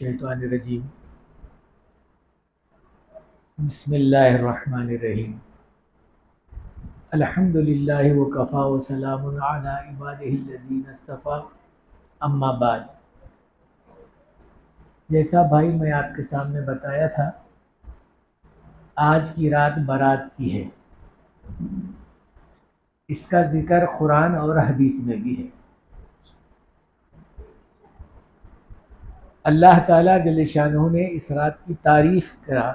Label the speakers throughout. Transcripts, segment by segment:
Speaker 1: मिनश्शैतानिर्रजीम। बिस्मिल्लाहिर्रहमानिर्रहीम। अल्हम्दुलिल्लाहि व कफ़ा व सलामुन अला इबादिहिल्लज़ीना इस्तफ़ा, अम्मा बाद। जैसा भाई मैं आपके सामने बताया था, आज की रात बारात की है। इसका जिक्र कुरान और हदीस में भी है। अल्लाह ताला जल्ले शानहू ने इस रात की तारीफ़ करा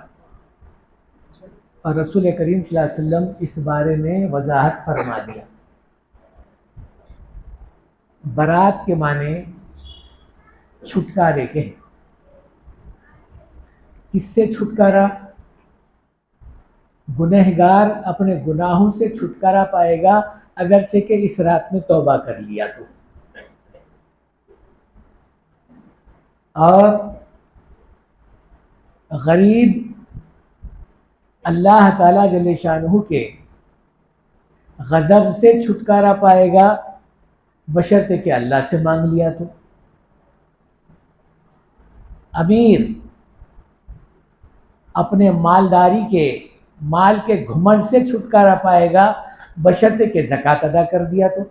Speaker 1: और रसूल करीम सल्लल्लाहु अलैहि वसल्लम इस बारे में वजाहत फरमा दिया। बारात के माने छुटकारे के। किससे छुटकारा? गुनहगार अपने गुनाहों से छुटकारा पाएगा अगरचे के इस रात में तौबा कर लिया तो। और गरीब अल्लाह ताला जल्ले शानहू के गज़ब से छुटकारा पाएगा बशर्ते कि अल्लाह से मांग लिया तो। अमीर अपने मालदारी के माल के घुमंड से छुटकारा पाएगा बशर्ते कि ज़कात अदा कर दिया तो।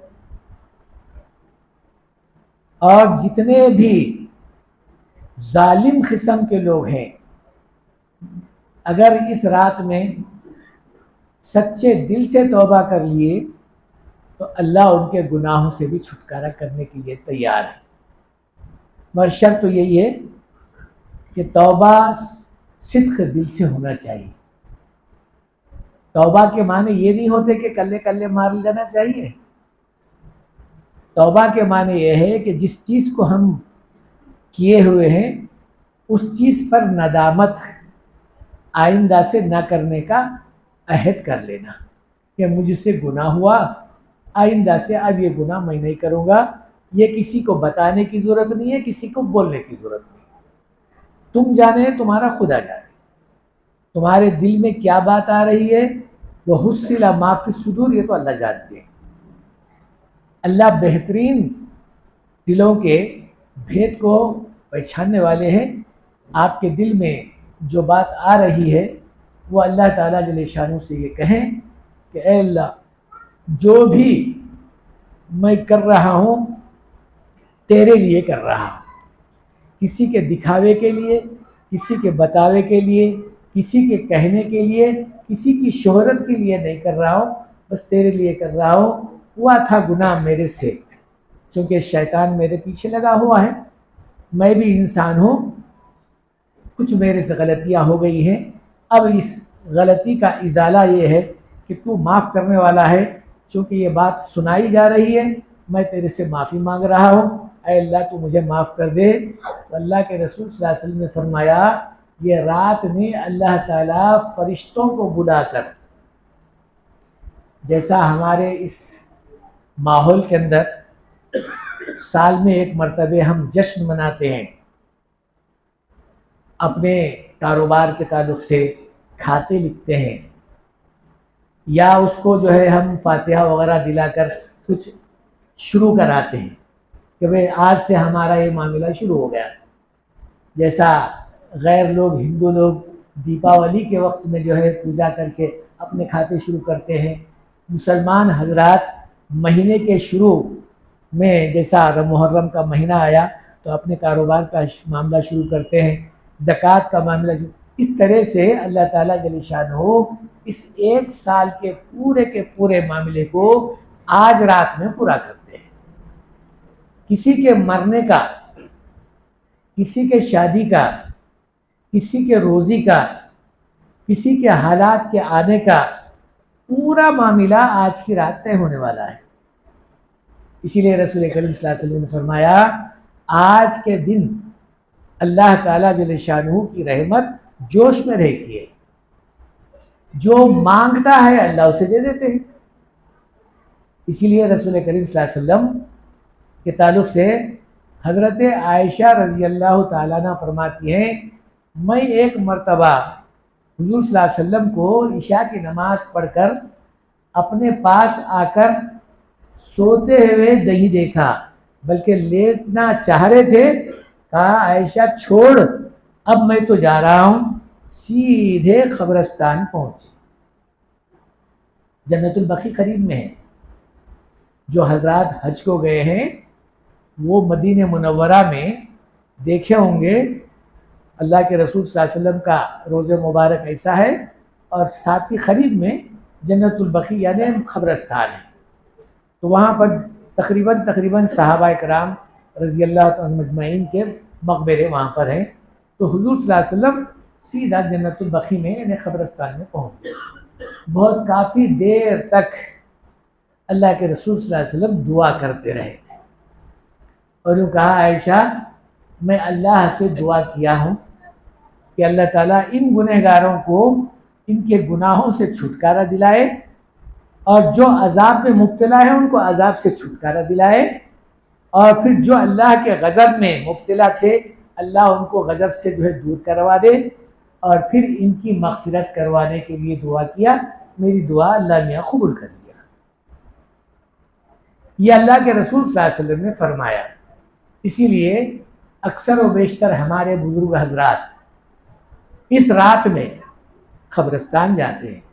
Speaker 1: और जितने भी जालिम किस्म के लोग हैं, अगर इस रात में सच्चे दिल से तौबा कर लिए तो अल्लाह उनके गुनाहों से भी छुटकारा करने के लिए तैयार है। मगर शर्त तो यही है कि तौबा सिद्क़ दिल से होना चाहिए। तौबा के माने ये नहीं होते कि कल्ले कल्ले मार लेना चाहिए। तौबा के माने ये है कि जिस चीज़ को हम किए हुए हैं उस चीज़ पर नदामत आइंदा से ना करने का अहद कर लेना कि मुझसे गुनाह हुआ, आइंदा से अब ये गुनाह मैं नहीं करूँगा। ये किसी को बताने की ज़रूरत नहीं है, किसी को बोलने की ज़रूरत नहीं है। तुम जाने, तुम्हारा खुदा जाने। तुम्हारे दिल में क्या बात आ रही है, वो हुस्सिला माफ़ी सुदूर, ये तो अल्लाह जानते हैं। अल्लाह बेहतरीन दिलों के भेद को पहचानने वाले हैं। आपके दिल में जो बात आ रही है वो अल्लाह ताला जल्ले शानहू से ये कहें कि ऐ अल्लाह, जो भी मैं कर रहा हूँ तेरे लिए कर रहा हूँ। किसी के दिखावे के लिए, किसी के बतावे के लिए, किसी के कहने के लिए, किसी की शोहरत के लिए नहीं कर रहा हूँ, बस तेरे लिए कर रहा हूँ। हुआ था गुनाह मेरे से, क्योंकि शैतान मेरे पीछे लगा हुआ है। मैं भी इंसान हूँ, कुछ मेरे से गलतियाँ हो गई हैं। अब इस गलती का इजाला ये है कि तू माफ़ करने वाला है। चूँकि ये बात सुनाई जा रही है, मैं तेरे से माफ़ी मांग रहा हूँ। ऐ अल्लाह, तू मुझे माफ़ कर दे। तो अल्लाह के रसूल सल्लल्लाहु अलैहि वसल्लम ने फरमाया, ये रात में अल्लाह ताला फरिश्तों को बुलाकर, जैसा हमारे इस माहौल के अंदर साल में एक मरतबे हम जश्न मनाते हैं, अपने कारोबार के ताल्लुक़ से खाते लिखते हैं, या उसको जो है हम फातिहा वगैरह दिलाकर कुछ शुरू कराते हैं कि भाई आज से हमारा ये मामला शुरू हो गया। जैसा गैर लोग, हिंदू लोग दीपावली के वक्त में जो है पूजा करके अपने खाते शुरू करते हैं, मुसलमान हजरात महीने के शुरू में जैसा मुहर्रम का महीना आया तो अपने कारोबार का मामला शुरू करते हैं, ज़कात का मामला। इस तरह से अल्लाह ताला जल्ले शानहू इस एक साल के पूरे मामले को आज रात में पूरा करते हैं। किसी के मरने का, किसी के शादी का, किसी के रोज़ी का, किसी के हालात के आने का पूरा मामला आज की रात तय होने वाला है। इसीलिए रसूल करीम सल्लल्लाहु अलैहि वसल्लम ने फरमाया, आज के दिन अल्लाह ताला जल्ले शानहू की रहमत जोश में रहती है। जो मांगता है अल्लाह उसे दे देते हैं। इसीलिए रसूल करीम सल्लल्लाहु अलैहि वसल्लम के ताल्लुक़ से हज़रत आयशा रज़ी अल्लाह ताला अन्हा फरमाती हैं, मैं एक मरतबा हुज़ूर सल्लल्लाहु अलैहि वसल्लम को इशा की नमाज़ पढ़कर अपने पास आकर सोते हुए नहीं देखा, बल्कि लेटना चाह रहे थे। कहा आयशा छोड़, अब मैं तो जा रहा हूं, सीधे कब्रिस्तान पहुंचे। जन्नतुल बकी करीब में है। जो हजरात हज को गए हैं वो मदीने मुनव्वरा में देखे होंगे, अल्लाह के रसूल सल्लल्लाहु अलैहि वसल्लम का रोज़े मुबारक ऐसा है, और साथ ही करीब में जन्नतुल बकी यानी कब्रिस्तान है। तो वहाँ पर तकरीबन सहाबा कराम रज़ी अल्लाह तआला मजमईन के मकबरे वहाँ पर हैं। तो हुज़ूर सल्लल्लाहु अलैहि वसल्लम सीधा जन्नतुल बकी में यानी कब्रिस्तान में पहुँच गए। बहुत काफ़ी देर तक अल्लाह के रसूल सल्लल्लाहु अलैहि वसल्लम दुआ करते रहे और यूँ कहा आयशा मैं अल्लाह से दुआ किया हूँ कि अल्लाह ताला इन गुनहगारों को इनके गुनाहों से छुटकारा दिलाए और जो अजाब में मुब्तला है उनको अजाब से छुटकारा दिलाए, और फिर जो अल्लाह के गज़ब में मुब्तला थे अल्लाह उनको गज़ब से जो है दूर करवा दे, और फिर इनकी मग़फ़िरत करवाने के लिए दुआ किया। मेरी दुआ अल्लाह ने कबूल कर लिया। ये अल्लाह के रसूल सल्लल्लाहु अलैहि वसल्लम ने फरमाया। इसीलिए अक्सर व बेशतर हमारे बुजुर्ग हजरात इस रात में कब्रिस्तान जाते हैं।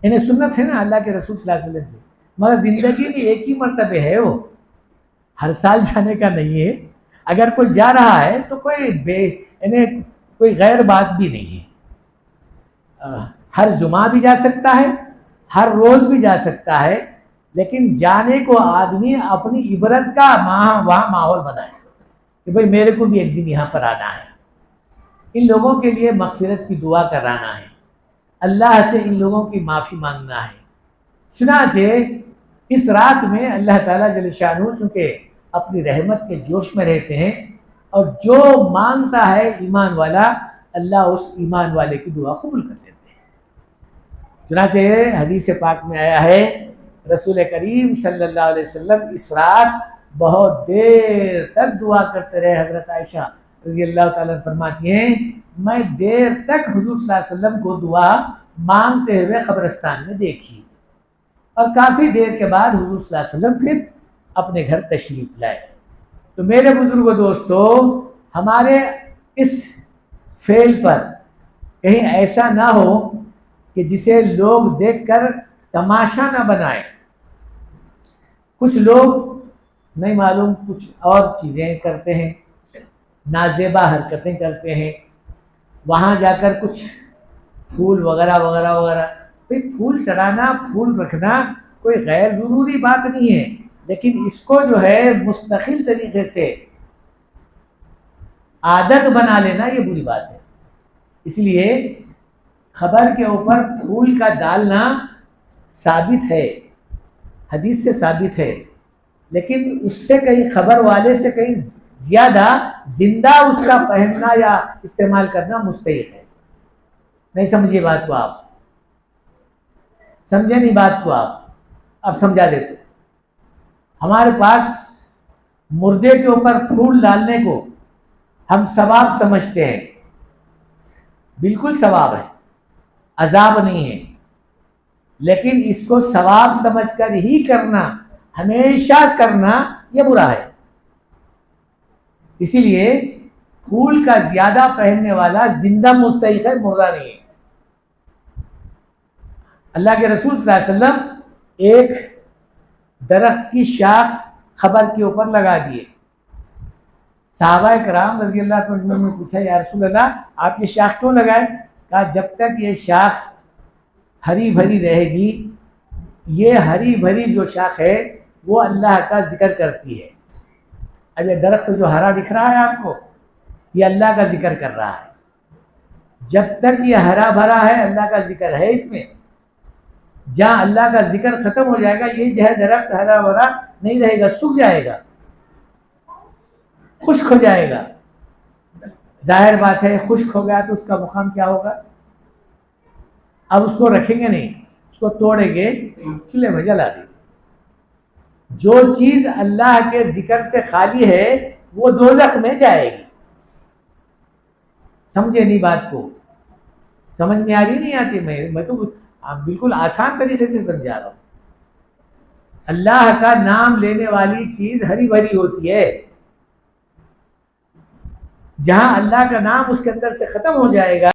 Speaker 1: इन्हें सुन्नत है ना अल्लाह के रसूल सल्लल्लाहु अलैहि वसल्लम की, मगर ज़िंदगी में एक ही मरतबे है, वो हर साल जाने का नहीं है। अगर कोई जा रहा है तो कोई गैर बात भी नहीं है। हर जुमा भी जा सकता है, हर रोज़ भी जा सकता है, लेकिन जाने को आदमी अपनी इबरत का वहाँ माहौल बनाए कि भाई मेरे को भी एक दिन यहाँ पर आना है, इन लोगों के लिए मग़फ़िरत की दुआ कराना है, अल्लाह से इन लोगों की माफ़ी मांगना है। चुनांचे इस रात में अल्लाह ताला जल्ल शानहू चूँकि अपनी रहमत के जोश में रहते हैं, और जो मांगता है ईमान वाला अल्लाह उस ईमान वाले की दुआ कबूल कर देते हैं। चुनांचे हदीस पाक में आया है रसूल करीम सल्लल्लाहु अलैहि वसल्लम इस रात बहुत देर तक दुआ करते रहे। हज़रत आयशा रज़ी अल्लाह ताला फरमाती हैं मैं देर तक हुज़ूर सल्लल्लाहु अलैहि वसल्लम को दुआ मांगते हुए कब्रिस्तान में देखी, और काफ़ी देर के बाद हुज़ूर सल्लल्लाहु अलैहि वसल्लम फिर अपने घर तशरीफ़ लाए। तो मेरे बुजुर्गों दोस्तों, हमारे इस फेल पर कहीं ऐसा ना हो कि जिसे लोग देखकर तमाशा ना बनाए। कुछ लोग नहीं मालूम कुछ और चीज़ें करते हैं, नाजेबा हरकतें करते हैं, वहाँ जाकर कुछ फूल वगैरह वगैरह वगैरह। भाई फूल चढ़ाना फूल रखना कोई गैर ज़रूरी बात नहीं है, लेकिन इसको जो है मुस्तकिल तरीके से आदत बना लेना ये बुरी बात है। इसलिए खबर के ऊपर फूल का डालना साबित है, हदीस से साबित है, लेकिन उससे कहीं खबर वाले से कहीं ज़्यादा जिंदा उसका पहनना या इस्तेमाल करना मुस्तहिल है। नहीं समझिए बात को आप, समझे नहीं बात को आप, अब समझा देते। हमारे पास मुर्दे के ऊपर फूल डालने को हम सवाब समझते हैं, बिल्कुल सवाब है, अजाब नहीं है, लेकिन इसको सवाब समझकर ही करना, हमेशा करना यह बुरा है। इसीलिए फूल का ज्यादा पहनने वाला जिंदा मुस्तहिक है, मुर्दा नहीं है। अल्लाह के रसूल सल्लल्लाहु अलैहि वसल्लम एक दरख्त की शाख खबर के ऊपर लगा दिए। सहाबा कराम रज़ी अल्लाह तआला ने पूछा या रसूल अल्लाह आप ये शाख क्यों लगाए? कहा जब तक ये शाख हरी भरी रहेगी, ये हरी भरी जो शाख है वो अल्लाह का जिक्र करती है। अब ये दरख्त जो हरा दिख रहा है आपको, ये अल्लाह का जिक्र कर रहा है। जब तक ये हरा भरा है अल्लाह का जिक्र है इसमें। जहाँ अल्लाह का जिक्र खत्म हो जाएगा, ये जो है दरख्त हरा भरा नहीं रहेगा, सूख जाएगा, खुश्क हो जाएगा। जाहिर बात है खुश्क हो गया तो उसका मुकाम क्या होगा? अब उसको रखेंगे नहीं, उसको तोड़ेंगे, चूल्हे में जला देंगे। जो चीज अल्लाह के जिक्र से खाली है वो दोज़ख में जाएगी। समझे नहीं बात को? समझ में आ रही नहीं आती? मैं तो बिल्कुल आसान तरीके से समझा रहा हूं। अल्लाह का नाम लेने वाली चीज हरी भरी होती है, जहां अल्लाह का नाम उसके अंदर से खत्म हो जाएगा,